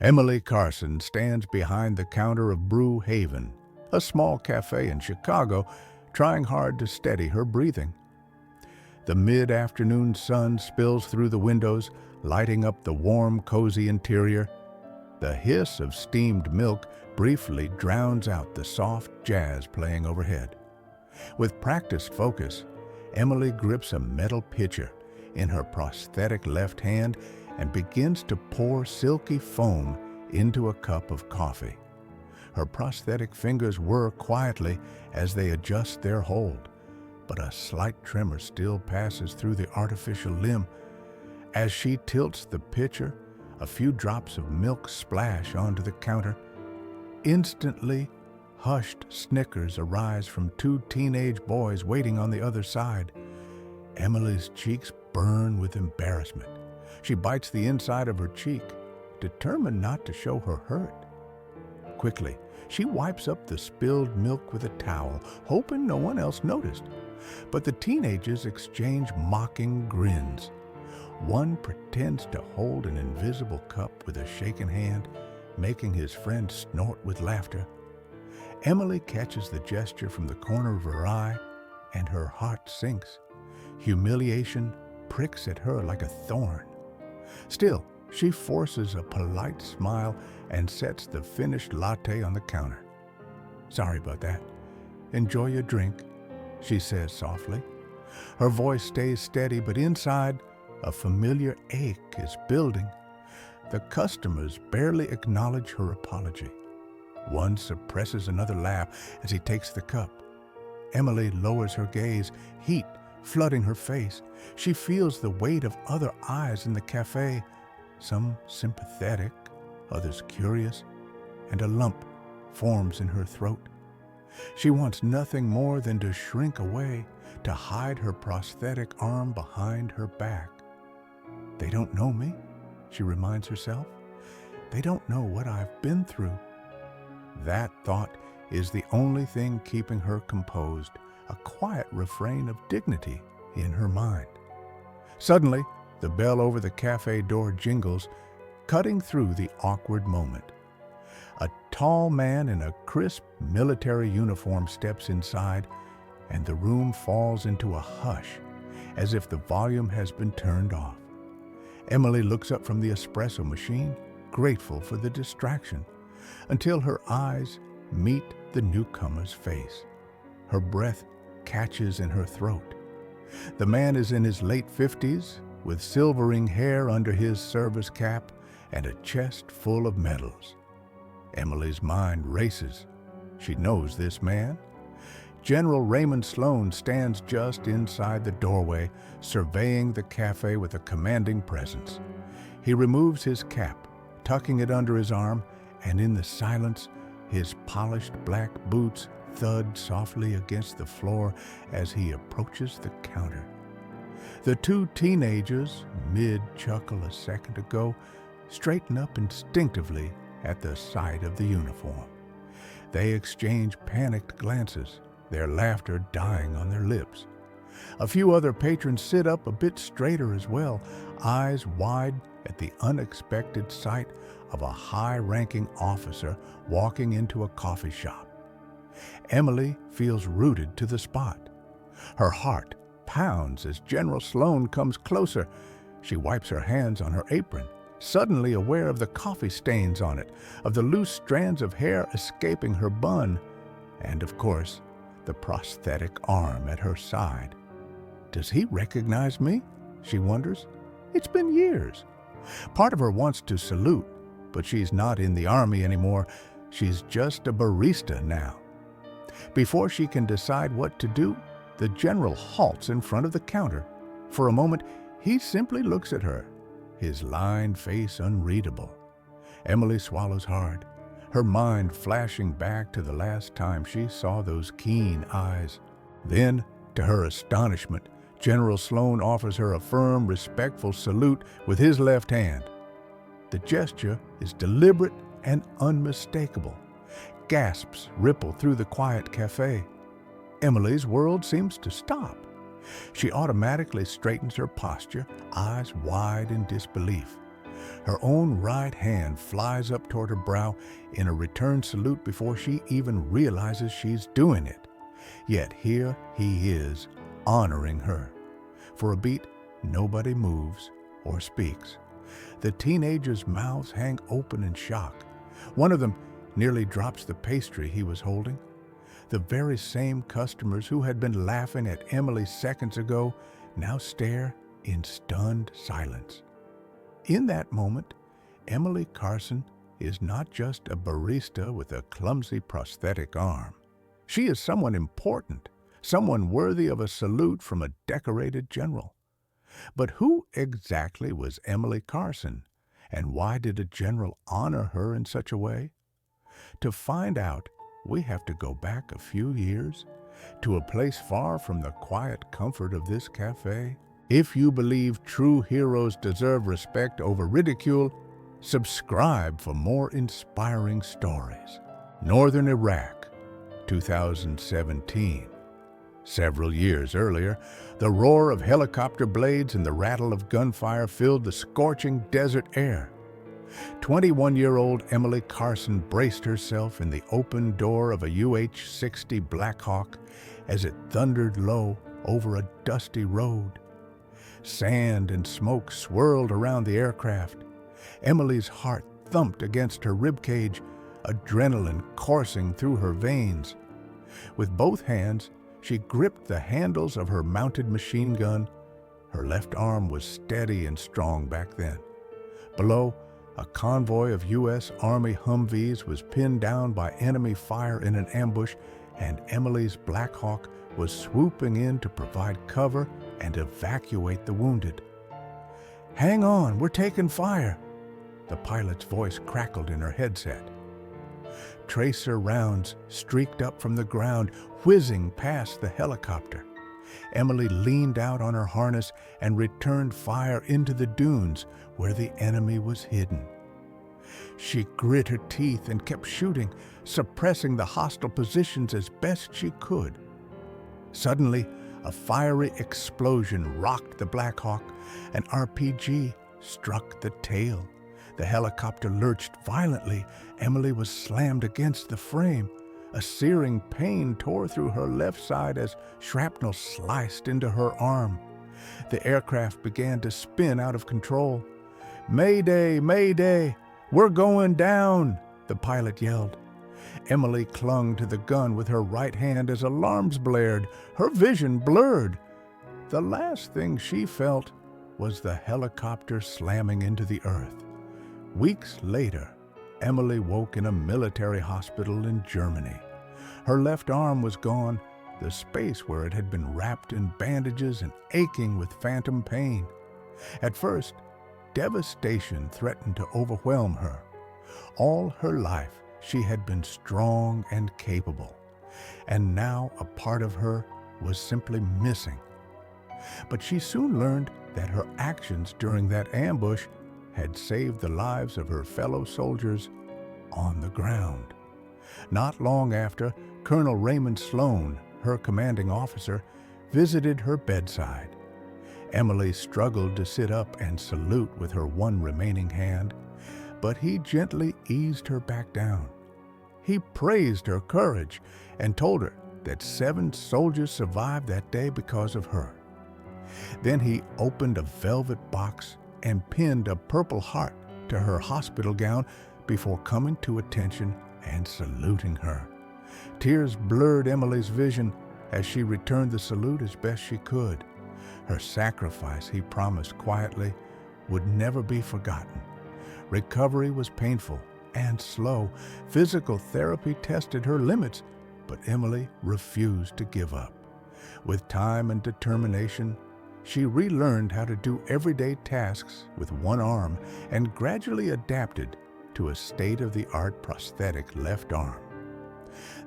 Emily Carson stands behind the counter of Brew Haven, a small cafe in Chicago, trying hard to steady her breathing. The mid-afternoon sun spills through the windows, lighting up the warm, cozy interior. The hiss of steamed milk briefly drowns out the soft jazz playing overhead. With practiced focus, Emily grips a metal pitcher in her prosthetic left hand and begins to pour silky foam into a cup of coffee. Her prosthetic fingers whir quietly as they adjust their hold, but a slight tremor still passes through the artificial limb. As she tilts the pitcher, a few drops of milk splash onto the counter. Instantly, hushed snickers arise from two teenage boys waiting on the other side. Emily's cheeks burn with embarrassment. She bites the inside of her cheek, determined not to show her hurt. Quickly, she wipes up the spilled milk with a towel, hoping no one else noticed. But the teenagers exchange mocking grins. One pretends to hold an invisible cup with a shaken hand, making his friend snort with laughter. Emily catches the gesture from the corner of her eye, and her heart sinks. Humiliation pricks at her like a thorn. Still, she forces a polite smile and sets the finished latte on the counter. "Sorry about that. Enjoy your drink," she says softly. Her voice stays steady, but inside, a familiar ache is building. The customers barely acknowledge her apology. One suppresses another laugh as he takes the cup. Emily lowers her gaze, heat flooding her face. She feels the weight of other eyes in the cafe, some sympathetic, others curious, and a lump forms in her throat. She wants nothing more than to shrink away, to hide her prosthetic arm behind her back. "They don't know me," she reminds herself. "They don't know what I've been through." That thought is the only thing keeping her composed, a quiet refrain of dignity in her mind. Suddenly, the bell over the cafe door jingles, cutting through the awkward moment. A tall man in a crisp military uniform steps inside, and the room falls into a hush, as if the volume has been turned off. Emily looks up from the espresso machine, grateful for the distraction, until her eyes meet the newcomer's face. Her breath catches in her throat. The man is in his late 50s, with silvering hair under his service cap and a chest full of medals. Emily's mind races. She knows this man. General Raymond Sloan stands just inside the doorway, surveying the cafe with a commanding presence. He removes his cap, tucking it under his arm, and in the silence, his polished black boots thud softly against the floor as he approaches the counter. The two teenagers, mid-chuckle a second ago, straighten up instinctively at the sight of the uniform. They exchange panicked glances, their laughter dying on their lips. A few other patrons sit up a bit straighter as well, eyes wide at the unexpected sight of a high-ranking officer walking into a coffee shop. Emily feels rooted to the spot. Her heart pounds as General Sloan comes closer. She wipes her hands on her apron, suddenly aware of the coffee stains on it, of the loose strands of hair escaping her bun, and of course, the prosthetic arm at her side. Does he recognize me? She wonders. It's been years. Part of her wants to salute, but she's not in the army anymore. She's just a barista now. Before she can decide what to do, the general halts in front of the counter. For a moment, he simply looks at her, his lined face unreadable. Emily swallows hard, her mind flashing back to the last time she saw those keen eyes. Then, to her astonishment, General Sloan offers her a firm, respectful salute with his left hand. The gesture is deliberate and unmistakable. Gasps ripple through the quiet cafe. Emily's world seems to stop. She automatically straightens her posture, eyes wide in disbelief. Her own right hand flies up toward her brow in a return salute before she even realizes she's doing it. Yet here he is, honoring her. For a beat, nobody moves or speaks. The teenagers' mouths hang open in shock. One of them nearly drops the pastry he was holding. The very same customers who had been laughing at Emily seconds ago now stare in stunned silence. In that moment, Emily Carson is not just a barista with a clumsy prosthetic arm. She is someone important, someone worthy of a salute from a decorated general. But who exactly was Emily Carson, and why did a general honor her in such a way? To find out, we have to go back a few years, to a place far from the quiet comfort of this café. If you believe true heroes deserve respect over ridicule, subscribe for more inspiring stories. Northern Iraq, 2017. Several years earlier, the roar of helicopter blades and the rattle of gunfire filled the scorching desert air. 21-year-old Emily Carson braced herself in the open door of a UH-60 Black Hawk as it thundered low over a dusty road. Sand and smoke swirled around the aircraft. Emily's heart thumped against her ribcage, adrenaline coursing through her veins. With both hands, she gripped the handles of her mounted machine gun. Her left arm was steady and strong back then. Below, a convoy of U.S. Army Humvees was pinned down by enemy fire in an ambush, and Emily's Black Hawk was swooping in to provide cover and evacuate the wounded. "Hang on, we're taking fire," the pilot's voice crackled in her headset. Tracer rounds streaked up from the ground, whizzing past the helicopter. Emily leaned out on her harness and returned fire into the dunes where the enemy was hidden. She grit her teeth and kept shooting, suppressing the hostile positions as best she could. Suddenly, a fiery explosion rocked the Black Hawk. An RPG struck the tail. The helicopter lurched violently. Emily was slammed against the frame. A searing pain tore through her left side as shrapnel sliced into her arm. The aircraft began to spin out of control. "Mayday, mayday, we're going down," the pilot yelled. Emily clung to the gun with her right hand as alarms blared, her vision blurred. The last thing she felt was the helicopter slamming into the earth. Weeks later, Emily woke in a military hospital in Germany. Her left arm was gone, the space where it had been wrapped in bandages and aching with phantom pain. At first, devastation threatened to overwhelm her. All her life, she had been strong and capable, and now a part of her was simply missing. But she soon learned that her actions during that ambush had saved the lives of her fellow soldiers on the ground. Not long after, Colonel Raymond Sloan, her commanding officer, visited her bedside. Emily struggled to sit up and salute with her one remaining hand, but he gently eased her back down. He praised her courage and told her that 7 soldiers survived that day because of her. Then he opened a velvet box and pinned a purple heart to her hospital gown before coming to attention and saluting her. Tears blurred Emily's vision as she returned the salute as best she could. Her sacrifice, he promised quietly, would never be forgotten. Recovery was painful and slow. Physical therapy tested her limits, but Emily refused to give up. With time and determination, she relearned how to do everyday tasks with one arm and gradually adapted to a state-of-the-art prosthetic left arm.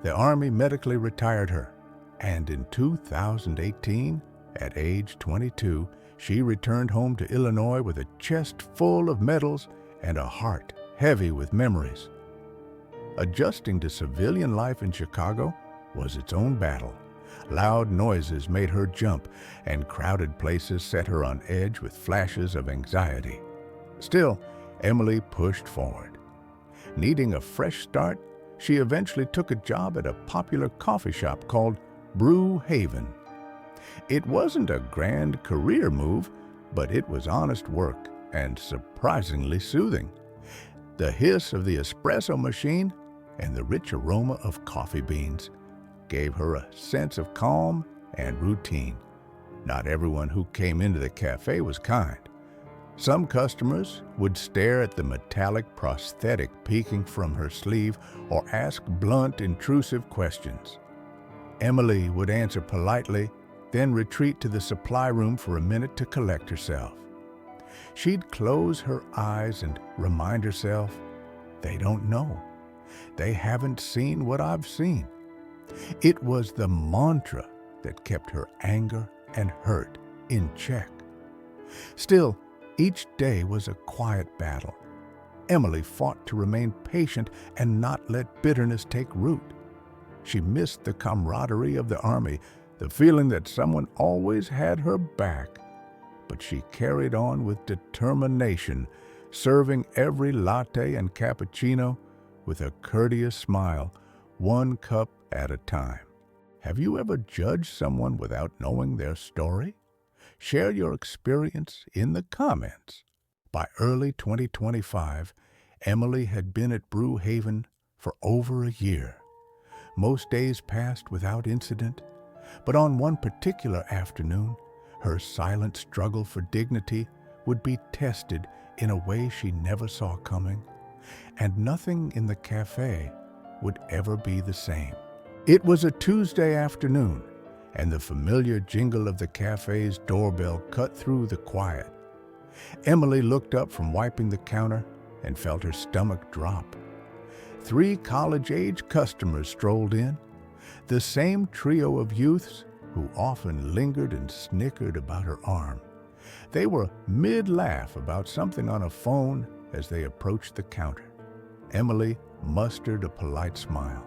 The Army medically retired her, and in 2018, at age 22, she returned home to Illinois with a chest full of medals and a heart heavy with memories. Adjusting to civilian life in Chicago was its own battle. Loud noises made her jump, and crowded places set her on edge with flashes of anxiety. Still, Emily pushed forward. Needing a fresh start, she eventually took a job at a popular coffee shop called Brew Haven. It wasn't a grand career move, but it was honest work and surprisingly soothing. The hiss of the espresso machine and the rich aroma of coffee beans gave her a sense of calm and routine. Not everyone who came into the cafe was kind. Some customers would stare at the metallic prosthetic peeking from her sleeve or ask blunt, intrusive questions. Emily would answer politely, then retreat to the supply room for a minute to collect herself. She'd close her eyes and remind herself, they don't know. They haven't seen what I've seen. It was the mantra that kept her anger and hurt in check. Still, each day was a quiet battle. Emily fought to remain patient and not let bitterness take root. She missed the camaraderie of the army, the feeling that someone always had her back. But she carried on with determination, serving every latte and cappuccino with a courteous smile, one cup at a time. Have you ever judged someone without knowing their story? Share your experience in the comments. By early 2025, Emily had been at Brew Haven for over a year. Most days passed without incident, but on one particular afternoon, her silent struggle for dignity would be tested in a way she never saw coming, and nothing in the cafe would ever be the same. It was a Tuesday afternoon, and the familiar jingle of the cafe's doorbell cut through the quiet. Emily looked up from wiping the counter and felt her stomach drop. 3 college-age customers strolled in, the same trio of youths who often lingered and snickered about her arm. They were mid-laugh about something on a phone as they approached the counter. Emily mustered a polite smile.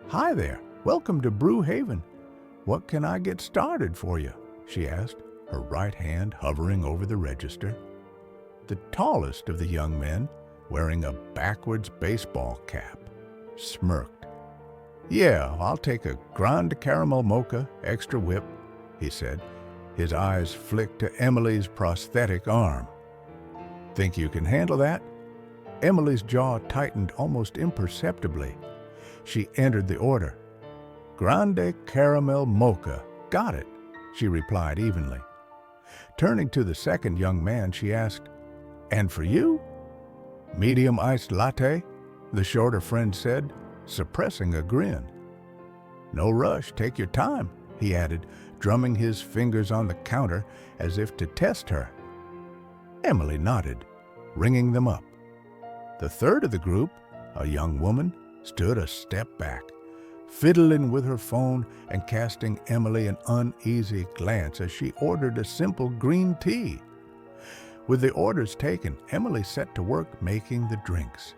"Hi there, welcome to Brew Haven. What can I get started for you?" she asked, her right hand hovering over the register. The tallest of the young men, wearing a backwards baseball cap, smirked. "Yeah, I'll take a grande caramel mocha, extra whip," he said. His eyes flicked to Emily's prosthetic arm. "Think you can handle that?" Emily's jaw tightened almost imperceptibly. She entered the order. "Grande caramel mocha. Got it," she replied evenly. Turning to the second young man, she asked, "And for you?" "Medium iced latte," the shorter friend said, suppressing a grin. "No rush, take your time," he added, drumming his fingers on the counter as if to test her. Emily nodded, ringing them up. The third of the group, a young woman, stood a step back, fiddling with her phone and casting Emily an uneasy glance as she ordered a simple green tea. With the orders taken, Emily set to work making the drinks.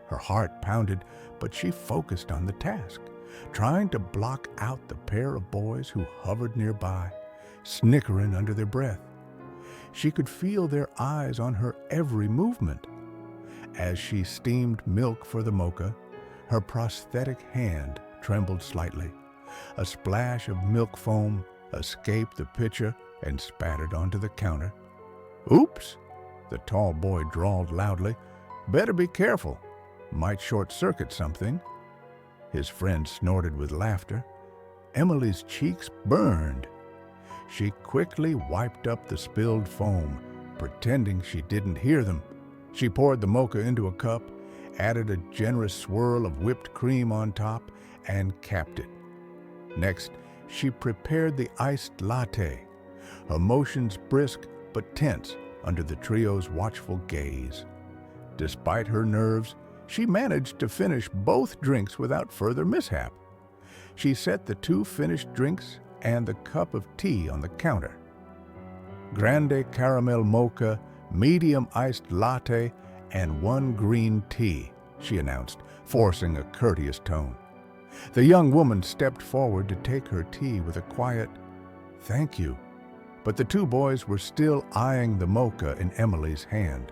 Her heart pounded, but she focused on the task, trying to block out the pair of boys who hovered nearby, snickering under their breath. She could feel their eyes on her every movement. As she steamed milk for the mocha, her prosthetic hand trembled slightly. A splash of milk foam escaped the pitcher and spattered onto the counter. "Oops," the tall boy drawled loudly. "Better be careful. Might short-circuit something." His friend snorted with laughter. Emily's cheeks burned. She quickly wiped up the spilled foam, pretending she didn't hear them. She poured the mocha into a cup, added a generous swirl of whipped cream on top, and capped it. Next, she prepared the iced latte, her motions brisk but tense under the trio's watchful gaze. Despite her nerves, she managed to finish both drinks without further mishap. She set the 2 finished drinks and the cup of tea on the counter. "Grande caramel mocha, medium iced latte, and 1 green tea," she announced, forcing a courteous tone. The young woman stepped forward to take her tea with a quiet, "Thank you," but the 2 boys were still eyeing the mocha in Emily's hand.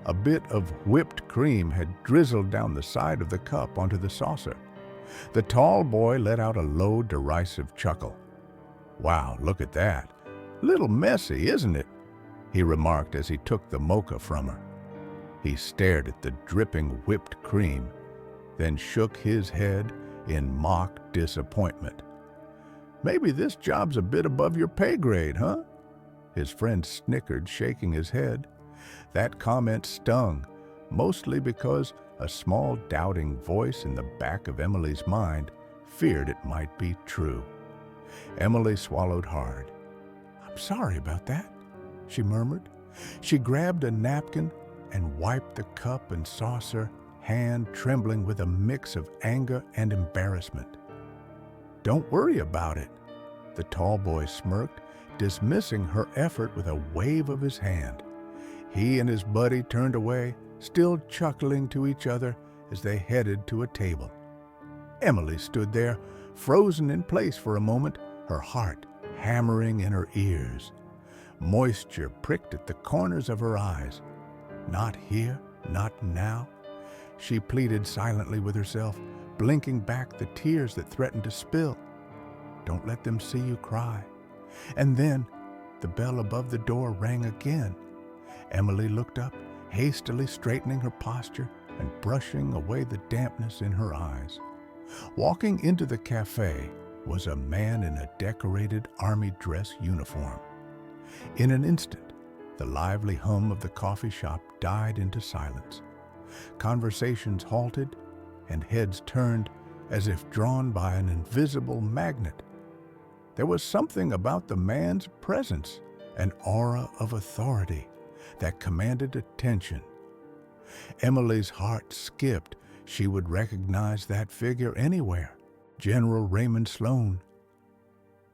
A bit of whipped cream had drizzled down the side of the cup onto the saucer. The tall boy let out a low, derisive chuckle. "Wow, look at that. Little messy, isn't it?" he remarked as he took the mocha from her. He stared at the dripping whipped cream, then shook his head in mock disappointment. "Maybe this job's a bit above your pay grade, huh?" His friend snickered, shaking his head. That comment stung, mostly because a small doubting voice in the back of Emily's mind feared it might be true. Emily swallowed hard. "I'm sorry about that," she murmured. She grabbed a napkin and wiped the cup and saucer, hand trembling with a mix of anger and embarrassment. "Don't worry about it," the tall boy smirked, dismissing her effort with a wave of his hand. He and his buddy turned away, still chuckling to each other as they headed to a table. Emily stood there, frozen in place for a moment, her heart hammering in her ears. Moisture pricked at the corners of her eyes. "Not here, not now," she pleaded silently with herself, blinking back the tears that threatened to spill. "Don't let them see you cry." And then the bell above the door rang again. Emily looked up, hastily straightening her posture and brushing away the dampness in her eyes. Walking into the café was a man in a decorated army dress uniform. In an instant, the lively hum of the coffee shop died into silence. Conversations halted, and heads turned as if drawn by an invisible magnet. There was something about the man's presence, an aura of authority, that commanded attention. Emily's heart skipped. She would recognize that figure anywhere. General Raymond Sloan.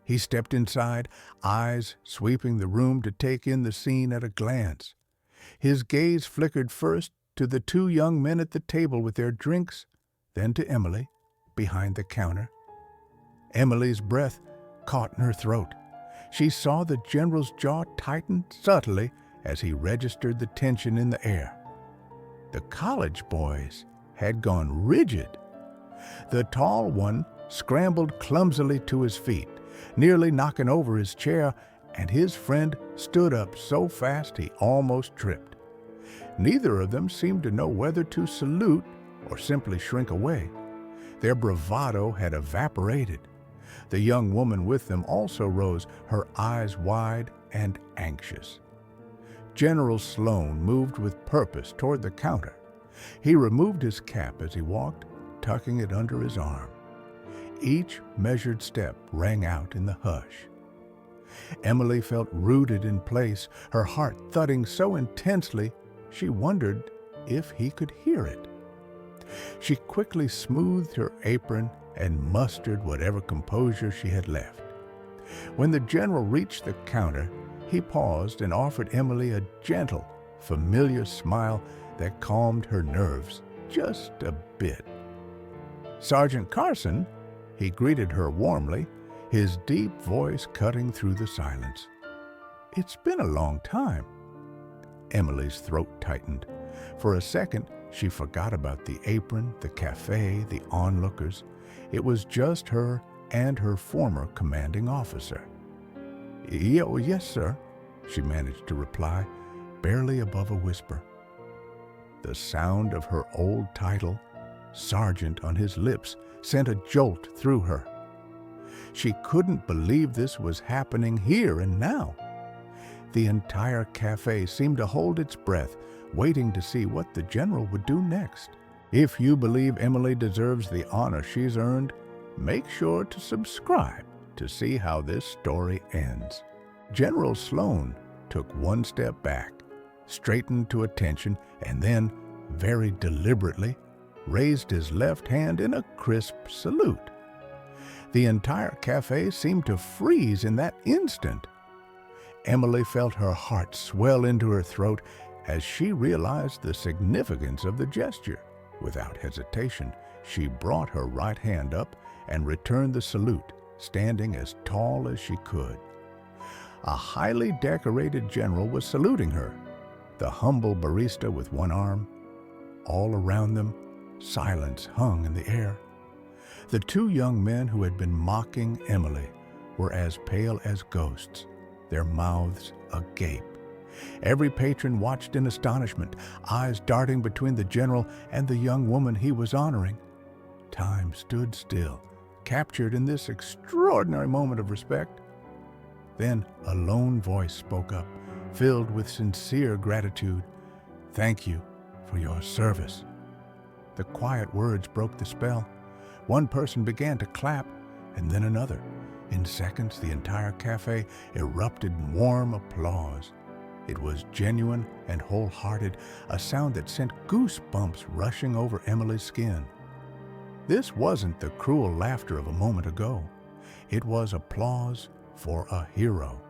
He stepped inside, eyes sweeping the room to take in the scene at a glance. His gaze flickered first to the two young men at the table with their drinks, then to Emily, behind the counter. Emily's breath caught in her throat. She saw the general's jaw tighten subtly as he registered the tension in the air. The college boys had gone rigid. The tall one scrambled clumsily to his feet, nearly knocking over his chair, and his friend stood up so fast he almost tripped. Neither of them seemed to know whether to salute or simply shrink away. Their bravado had evaporated. The young woman with them also rose, her eyes wide and anxious. General Sloan moved with purpose toward the counter. He removed his cap as he walked, tucking it under his arm. Each measured step rang out in the hush. Emily felt rooted in place, her heart thudding so intensely she wondered if he could hear it. She quickly smoothed her apron and mustered whatever composure she had left. When the general reached the counter, he paused and offered Emily a gentle, familiar smile that calmed her nerves just a bit. "Sergeant Carson," he greeted her warmly, his deep voice cutting through the silence. "It's been a long time." Emily's throat tightened. For a second, she forgot about the apron, the café, the onlookers. It was just her and her former commanding officer. Yes, sir," she managed to reply, barely above a whisper. The sound of her old title, sergeant, on his lips sent a jolt through her. She couldn't believe this was happening here and now. The entire café seemed to hold its breath, waiting to see what the general would do next. If you believe Emily deserves the honor she's earned, make sure to subscribe to see how this story ends. General Sloan took one step back, straightened to attention, and then, very deliberately, raised his left hand in a crisp salute. The entire café seemed to freeze in that instant. Emily felt her heart swell into her throat as she realized the significance of the gesture. Without hesitation, she brought her right hand up and returned the salute, standing as tall as she could. A highly decorated general was saluting her. the humble barista with one arm. All around them, silence hung in the air. The two young men who had been mocking Emily were as pale as ghosts, their mouths agape. Every patron watched in astonishment, eyes darting between the general and the young woman he was honoring. Time stood still, captured in this extraordinary moment of respect. Then a lone voice spoke up, filled with sincere gratitude. "Thank you for your service." The quiet words broke the spell. One person began to clap, and then another. In seconds, the entire café erupted in warm applause. It was genuine and wholehearted, a sound that sent goosebumps rushing over Emily's skin. This wasn't the cruel laughter of a moment ago. It was applause for a hero.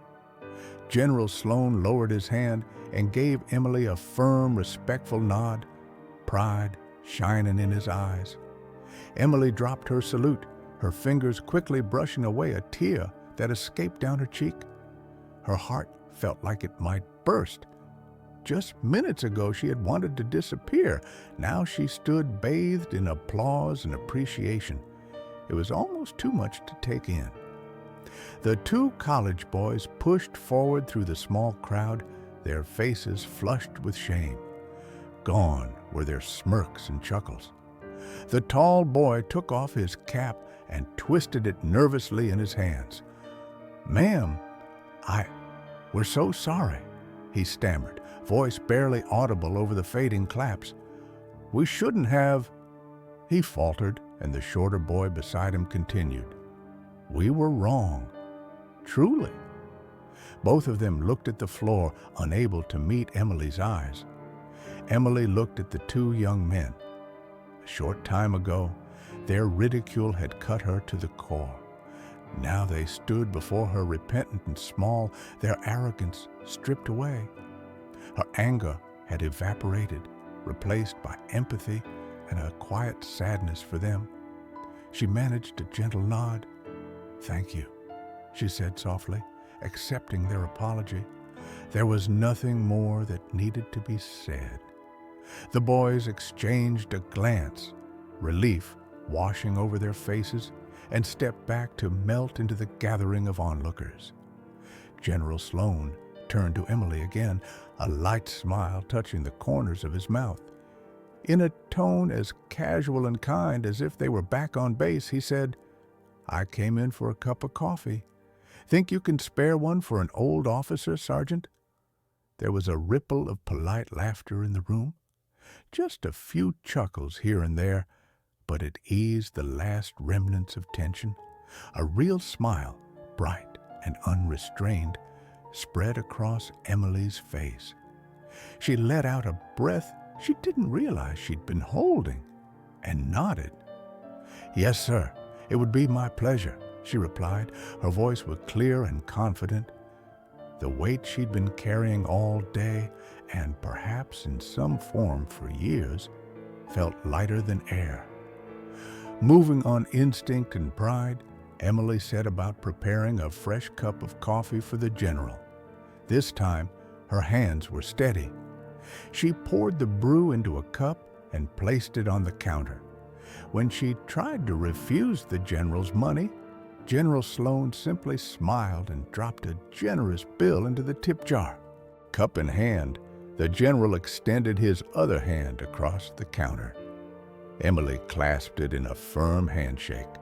General Sloan lowered his hand and gave Emily a firm, respectful nod, pride shining in his eyes. Emily dropped her salute, her fingers quickly brushing away a tear that escaped down her cheek. Her heart felt like it might burst. Just minutes ago she had wanted to disappear. Now she stood bathed in applause and appreciation. It was almost too much to take in. The two college boys pushed forward through the small crowd, their faces flushed with shame. Gone were their smirks and chuckles. The tall boy took off his cap and twisted it nervously in his hands. "Ma'am, we're so sorry," he stammered, voice barely audible over the fading claps. "We shouldn't have—" He faltered, and the shorter boy beside him continued. "We were wrong. Truly." Both of them looked at the floor, unable to meet Emily's eyes. Emily looked at the two young men. A short time ago, their ridicule had cut her to the core. Now they stood before her repentant and small, their arrogance stripped away. Her anger had evaporated, replaced by empathy and a quiet sadness for them. She managed a gentle nod. "Thank you," she said softly, accepting their apology. There was nothing more that needed to be said. The boys exchanged a glance, relief washing over their faces, and stepped back to melt into the gathering of onlookers. General Sloan turned to Emily again, a light smile touching the corners of his mouth. In a tone as casual and kind as if they were back on base, he said, "I came in for a cup of coffee. Think you can spare one for an old officer, Sergeant?" There was a ripple of polite laughter in the room. Just a few chuckles here and there, but it eased the last remnants of tension. A real smile, bright and unrestrained, spread across Emily's face. She let out a breath she didn't realize she'd been holding, and nodded. "Yes, sir, it would be my pleasure," she replied. Her voice was clear and confident. The weight she'd been carrying all day, and perhaps in some form for years, felt lighter than air. Moving on instinct and pride, Emily set about preparing a fresh cup of coffee for the general. This time, her hands were steady. She poured the brew into a cup and placed it on the counter. When she tried to refuse the general's money, General Sloan simply smiled and dropped a generous bill into the tip jar. Cup in hand, the general extended his other hand across the counter. Emily clasped it in a firm handshake.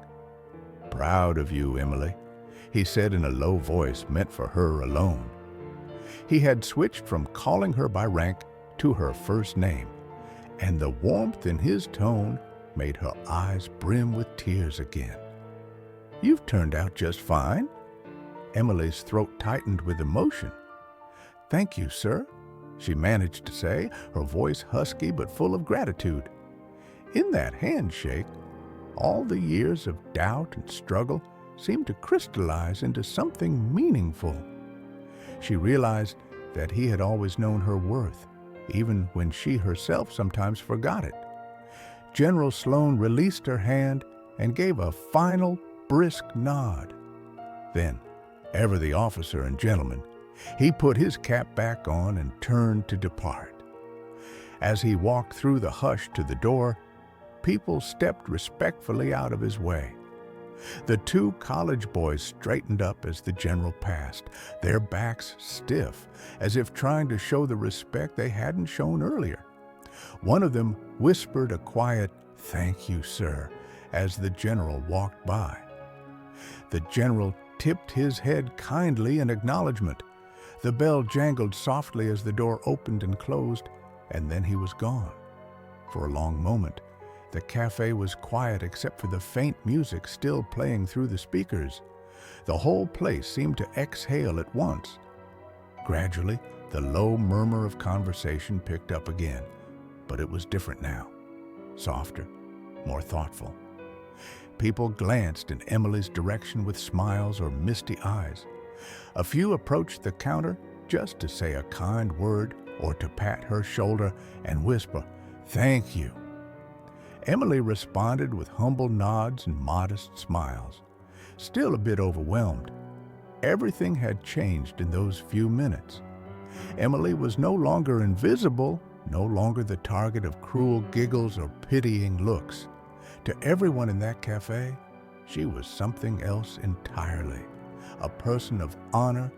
"Proud of you, Emily," he said in a low voice meant for her alone. He had switched from calling her by rank to her first name, and the warmth in his tone made her eyes brim with tears again. "You've turned out just fine." Emily's throat tightened with emotion. "Thank you, sir," she managed to say, her voice husky but full of gratitude. In that handshake, all the years of doubt and struggle seemed to crystallize into something meaningful. She realized that he had always known her worth, even when she herself sometimes forgot it. General Sloan released her hand and gave a final brisk nod. Then, ever the officer and gentleman, He put his cap back on and turned to depart. As he walked through the hush to the door, people stepped respectfully out of his way. The two college boys straightened up as the general passed, their backs stiff, as if trying to show the respect they hadn't shown earlier. One of them whispered a quiet, "Thank you, sir," as the general walked by. The general tipped his head kindly in acknowledgement. The bell jangled softly as the door opened and closed, and then he was gone. For a long moment, the cafe was quiet except for the faint music still playing through the speakers. The whole place seemed to exhale at once. Gradually, the low murmur of conversation picked up again, but it was different now, softer, more thoughtful. People glanced in Emily's direction with smiles or misty eyes. A few approached the counter just to say a kind word or to pat her shoulder and whisper, "Thank you." Emily responded with humble nods and modest smiles, still a bit overwhelmed. Everything had changed in those few minutes. Emily was no longer invisible, no longer the target of cruel giggles or pitying looks. To everyone in that cafe, she was something else entirely. A person of honor,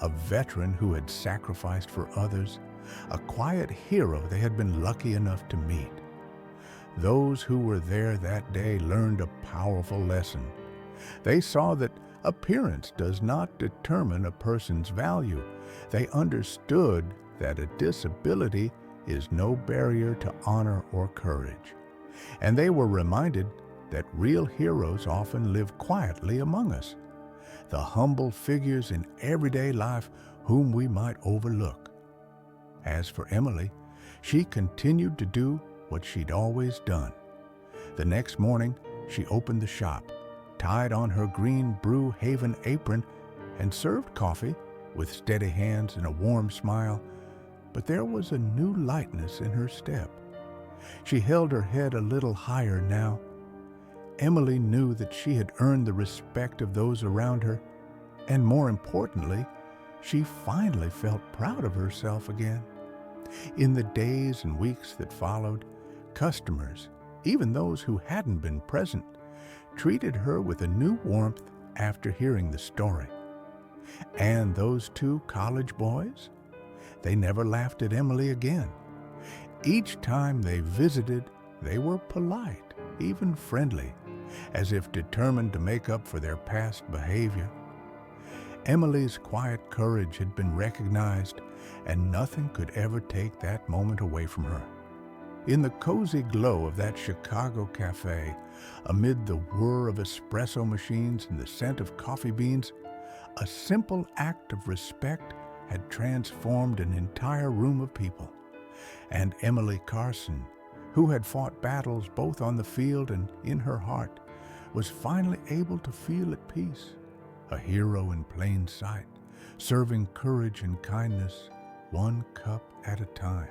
a veteran who had sacrificed for others, a quiet hero they had been lucky enough to meet. Those who were there that day learned a powerful lesson. They saw that appearance does not determine a person's value. They understood that a disability is no barrier to honor or courage. And they were reminded that real heroes often live quietly among us, the humble figures in everyday life whom we might overlook. As for Emily, she continued to do what she'd always done. The next morning, she opened the shop, tied on her green Brew Haven apron, and served coffee with steady hands and a warm smile, but there was a new lightness in her step. She held her head a little higher now. Emily knew that she had earned the respect of those around her, and more importantly, she finally felt proud of herself again. In the days and weeks that followed, customers, even those who hadn't been present, treated her with a new warmth after hearing the story. And those two college boys? They never laughed at Emily again. Each time they visited, they were polite, even friendly, as if determined to make up for their past behavior. Emily's quiet courage had been recognized, and nothing could ever take that moment away from her. In the cozy glow of that Chicago cafe, amid the whir of espresso machines and the scent of coffee beans, a simple act of respect had transformed an entire room of people. And Emily Carson, who had fought battles both on the field and in her heart, was finally able to feel at peace, a hero in plain sight, serving courage and kindness one cup at a time.